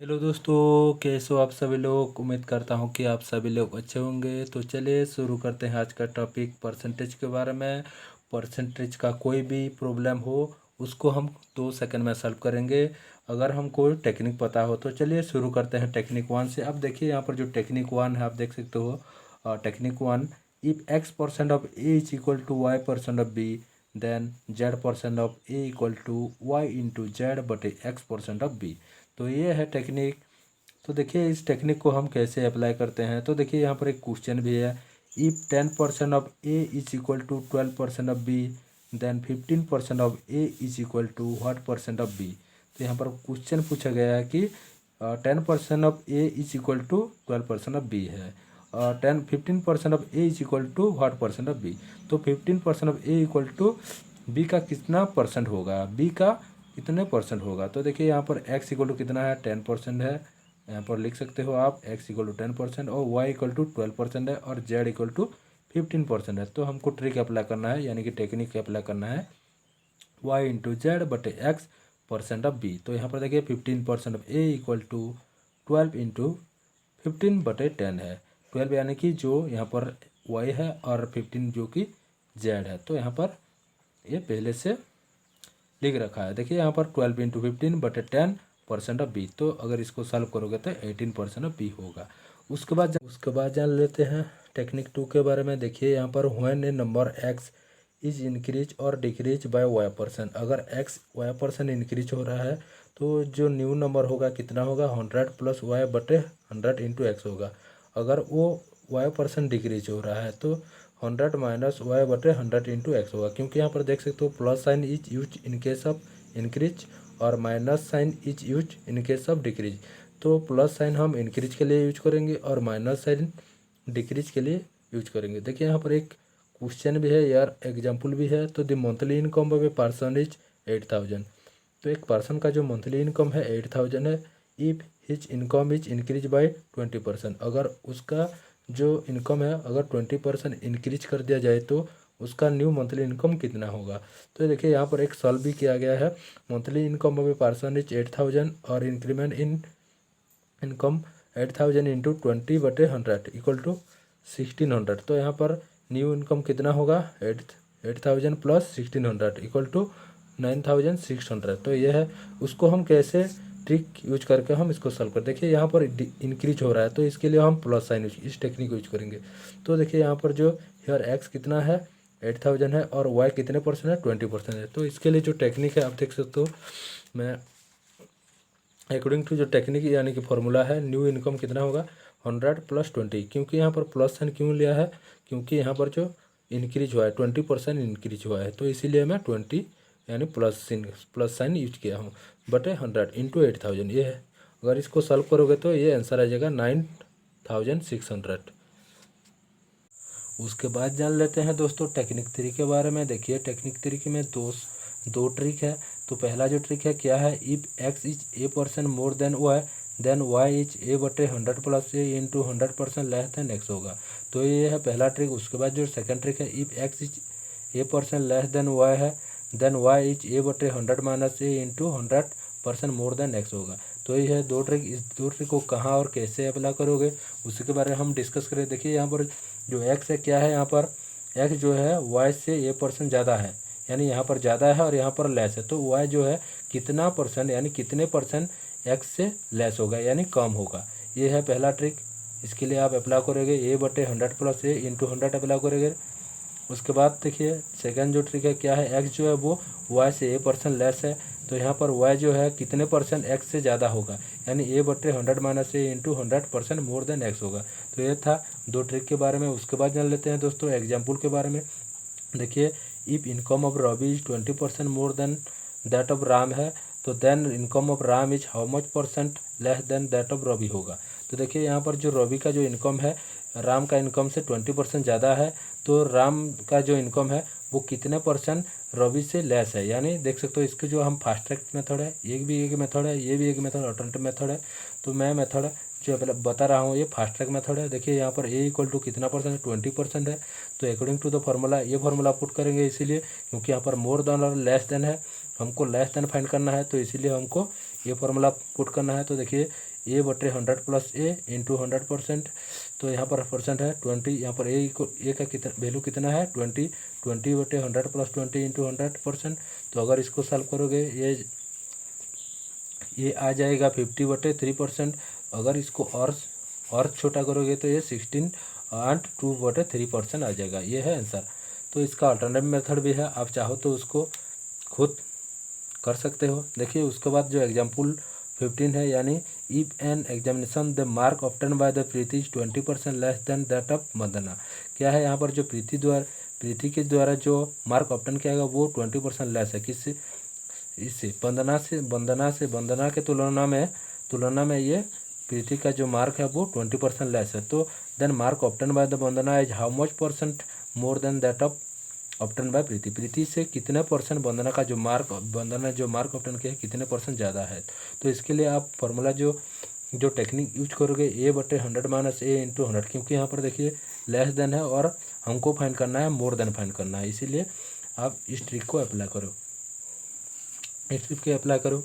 Hello दोस्तों, कैसे हो आप सभी लोग। उम्मीद करता हूँ कि आप सभी लोग अच्छे होंगे। तो चलिए शुरू करते हैं आज का टॉपिक परसेंटेज के बारे में। परसेंटेज का कोई भी प्रॉब्लम हो उसको हम 2 सेकंड में सॉल्व करेंगे अगर हमको टेक्निक पता हो। तो चलिए शुरू करते हैं टेक्निक वन से। अब देखिए यहाँ पर जो टेक्निक वन है आप देख सकते हो। Technique one, if x% of A is equal to y% of B, then z% of A equal to y into Z बटे x% ऑफ बी। तो ये है टेक्निक। तो देखिए इस टेक्निक को हम कैसे अप्लाई करते हैं। तो देखिए यहाँ पर एक क्वेश्चन भी है, if 10% of A is equal to 12% of B, then 15% of A is equal to what percent of B. तो यहाँ पर क्वेश्चन पूछा गया है कि 10% of A is equal to 12% of B है, और 15% of A is equal to what percent of B. तो 15% of A equal to B का कितना परसेंट होगा, बी का कितने परसेंट होगा। तो देखिए यहाँ पर x इक्वल टू कितना है, 10% है। यहाँ पर लिख सकते हो आप x इक्वल टू 10% और y इक्वल टू 12% है और z इक्वल टू 15% है। तो हमको ट्रिक अप्लाई करना है, यानी कि टेक्निक अप्लाई करना है y इंटू जेड बटे x परसेंट ऑफ बी। तो यहाँ पर देखिए 15% of a equal to 12 into 15/10 है। 12 यानी कि जो यहाँ पर y है और 15 जो कि z है। तो यहाँ पर ये पहले से लिख रखा है। देखिए यहाँ पर 12 इंटू 15/10% ऑफ बी। तो अगर इसको सॉल्व करोगे तो 18% ऑफ बी होगा। उसके बाद जान लेते हैं टेक्निक टू के बारे में। देखिए यहाँ पर when A number x is increase और डिक्रीज बाय y%, अगर x y% इंक्रीज हो रहा है तो जो न्यू नंबर होगा कितना होगा, 100 प्लस y बटे 100 इंटू एक्स होगा। अगर वो y% डिक्रीज हो रहा है तो 100 माइनस y बटे 100 इंटू एक्स होगा। क्योंकि यहाँ पर देख सकते हो plus sign is use in case of increase और minus sign is use in case of decrease. तो प्लस साइन हम इंक्रीज के लिए यूज करेंगे और माइनस साइन डिक्रीज के लिए यूज करेंगे। देखिए यहाँ पर एक क्वेश्चन भी है यार, एग्जाम्पल भी है। तो the monthly income of a person is 8000। तो एक पर्सन का जो मंथली इनकम है 8000 है। If his income is increase by 20%, अगर उसका जो इनकम है अगर 20% इंक्रीज कर दिया जाए तो उसका न्यू मंथली इनकम कितना होगा। तो देखिए यहाँ पर एक सॉल्व भी किया गया है। Monthly income of a person is 8000 और increment in income 8000 into 20/100 equal to 1600। तो यहाँ पर न्यू इनकम कितना होगा, 8000 प्लस 1600 इक्वल टू 9600। तो ये है, उसको हम कैसे ट्रिक यूज करके हम इसको सॉल्व कर। देखिए यहाँ पर इंक्रीज हो रहा है तो इसके लिए हम प्लस साइन इस टेक्निक यूज करेंगे। तो देखिए यहाँ पर जो हेयर एक्स कितना है 8000 है और वाई कितने परसेंट है 20% है। तो इसके लिए जो टेक्निक है आप देख सकते हो, मैं अकॉर्डिंग टू जो टेक्निक यानी कि फॉर्मूला है, न्यू इनकम कितना होगा 100 प्लस 20। क्योंकि यहाँ पर प्लस साइन क्यों लिया है, क्योंकि यहाँ पर जो इंक्रीज हुआ है 20% इंक्रीज हुआ है तो इसीलिए मैं 20 यानी प्लस साइन यूज किया हूँ बटे 100 इंटू 8000 ये है। अगर इसको सॉल्व करोगे तो ये आंसर आ जाएगा 9600। उसके बाद जान लेते हैं दोस्तों टेक्निक थ्री के बारे में। देखिए टेक्निक थ्री में दो ट्रिक है। तो पहला जो ट्रिक है क्या है, if x is a% more than y is a बटे 100 प्लस ए इंटू 100% लेस देन x होगा। तो ये है पहला ट्रिक। उसके बाद जो सेकंड ट्रिक है, if x is a% less than y है, देन y इज a बटे 100 माइनस ए इंटू 100% मोर देन x होगा। तो ये है दो ट्रिक। इस दो ट्रिक को कहाँ और कैसे अप्लाई करोगे उसी के बारे में हम डिस्कस करें। देखिए यहाँ पर जो x है क्या है, यहाँ पर x जो है y से a% ज़्यादा है, यानी यहाँ पर ज़्यादा है और यहाँ पर लेस है। तो y जो है कितना परसेंट यानी कितने परसेंट x से लेस होगा यानी कम होगा। ये है पहला ट्रिक। इसके लिए आप अप्लाई करोगे a बटे 100 प्लस ए इंटू 100 अप्लाई करोगे। उसके बाद देखिए सेकंड जो ट्रिक है क्या है, x जो है वो y से a% लेस है। तो यहाँ पर y जो है कितने परसेंट x से ज़्यादा होगा, यानी a बटे 100 माइनस ए इंटू 100% मोर देन x होगा। तो ये था दो ट्रिक के बारे में। उसके बाद जान लेते हैं दोस्तों एग्जाम्पल के बारे में। देखिए if income of Ravi is 20% more than that of Ram है, तो then income of Ram is how much percent less than that of Ravi होगा। तो देखिए यहाँ पर जो रवि का जो इनकम है राम का इनकम से 20% ज़्यादा है, तो राम का जो इनकम है वो कितने परसेंट रवि से लेस है। यानी देख सकते हो इसके जो हम फास्ट ट्रैक मेथड है, एक भी एक मेथड है, ये भी एक मेथड अल्टरनेटिव मेथड है। तो मैं मेथड जो बता रहा हूँ ये फास्ट ट्रैक मेथड है। देखिए यहाँ पर ए इक्वल टू कितना परसेंट है 20% है। तो अकॉर्डिंग टू द फार्मूला ये फार्मूला पुट करेंगे, इसीलिए क्योंकि यहाँ पर मोर देन और लेस देन है, हमको लेस देन फाइंड करना है तो इसीलिए हमको ये फार्मूला पुट करना है। तो देखिए ए बटे 100 प्लस ए इंटू 100%। तो यहाँ पर परसेंट है 20, यहाँ पर ए का कितना वैल्यू कितना है 20, 20 बटे 100 प्लस 20 इंटू 100%। तो अगर इसको सॉल्व करोगे ये आ जाएगा 50/3%। अगर इसको और छोटा करोगे तो ये 16 एंड 2/3% आ जाएगा। ये है आंसर। तो इसका अल्टरनेटिव मेथड भी है, आप चाहो तो उसको खुद कर सकते हो। देखिए उसके बाद जो एग्जाम्पल 15 है, यानी if an examination the mark obtain by the Preeti is 20% less than that of Vandana. क्या है यहाँ पर जो प्रीति के द्वारा जो मार्क ऑब्टेन किया गया वो 20% लेस है किससे, इससे वंदना के तुलना में ये प्रीति का जो मार्क है वो 20% लेस है। तो then mark obtain by the Vandana is how much percent more than that of obtain by Preeti से कितने परसेंट वंदना जो मार्क ऑब्टेन किया है कितने परसेंट ज़्यादा है। तो इसके लिए आप फॉर्मूला जो टेक्निक यूज करोगे ए बटे 100 माइनस ए इंटू 100, क्योंकि यहाँ पर देखिए लेस देन है और हमको फाइंड करना है मोर देन फाइंड करना है, इसीलिए आप इस ट्रिक को अप्लाई करो, इस ट्रिक को अप्लाई करो।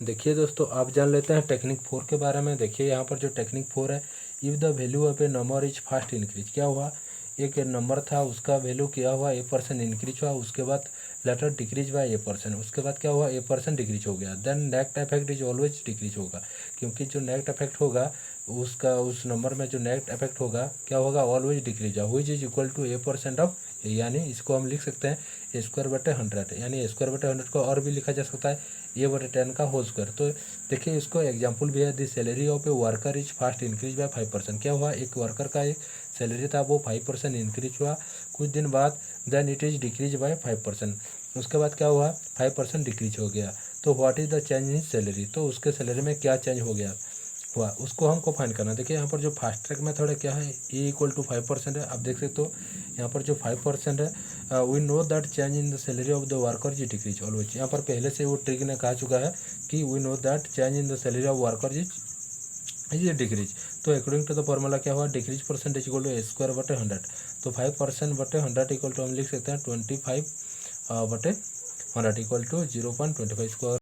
देखिए दोस्तों आप जान लेते हैं टेक्निक 4 के बारे में। देखिए यहाँ पर जो टेक्निक 4 है, if the value of A number is fast increase. क्या हुआ, एक नंबर था उसका वैल्यू क्या हुआ a% इंक्रीज हुआ, उसके बाद लेटर डिक्रीज बाय a%, उसके बाद क्या हुआ a% डिक्रीज हो गया। Then negative effect is always decrease होगा, क्योंकि जो नेगेटिव इफेक्ट होगा उसका उस नंबर में जो नेगेटिव इफेक्ट होगा क्या होगा ऑलवेज डिक्रीज है, which is equal to a% of, यानी इसको हम लिख सकते हैं a²/100, यानी a²/100 को और भी लिखा जा सकता है a/10 का होल स्क्वायर। तो देखिए इसको एग्जाम्पल भी है, the salary of a worker is fast increase by 5%। क्या हुआ, एक वर्कर का एक सैलरी था वो 5% इंक्रीज हुआ, कुछ दिन बाद then it is decrease by 5%, उसके बाद क्या हुआ 5% डिक्रीज हो गया। तो what is the change in salary, तो उसके सैलरी में क्या चेंज हो गया हुआ उसको हमको फाइंड करना। देखिए यहाँ पर जो फास्ट ट्रैक मेथड है क्या है, ए इक्वल टू 5% है। आप देख सकते हो यहाँ पर जो 5% है, we know that change in the salary of the worker जी डिक्रीज ऑलवेज। यहाँ पर पहले से वो ट्रिक ने कहा चुका है कि we know that change in the salary of worker is decrease. तो अकॉर्डिंग टू द फॉर्मूला क्या हुआ, decrease percentage equal to a²/100। तो 5%/100 इक्वल टू हम लिख सकते हैं 25/100 इक्वल टू 0.25 स्क्वायर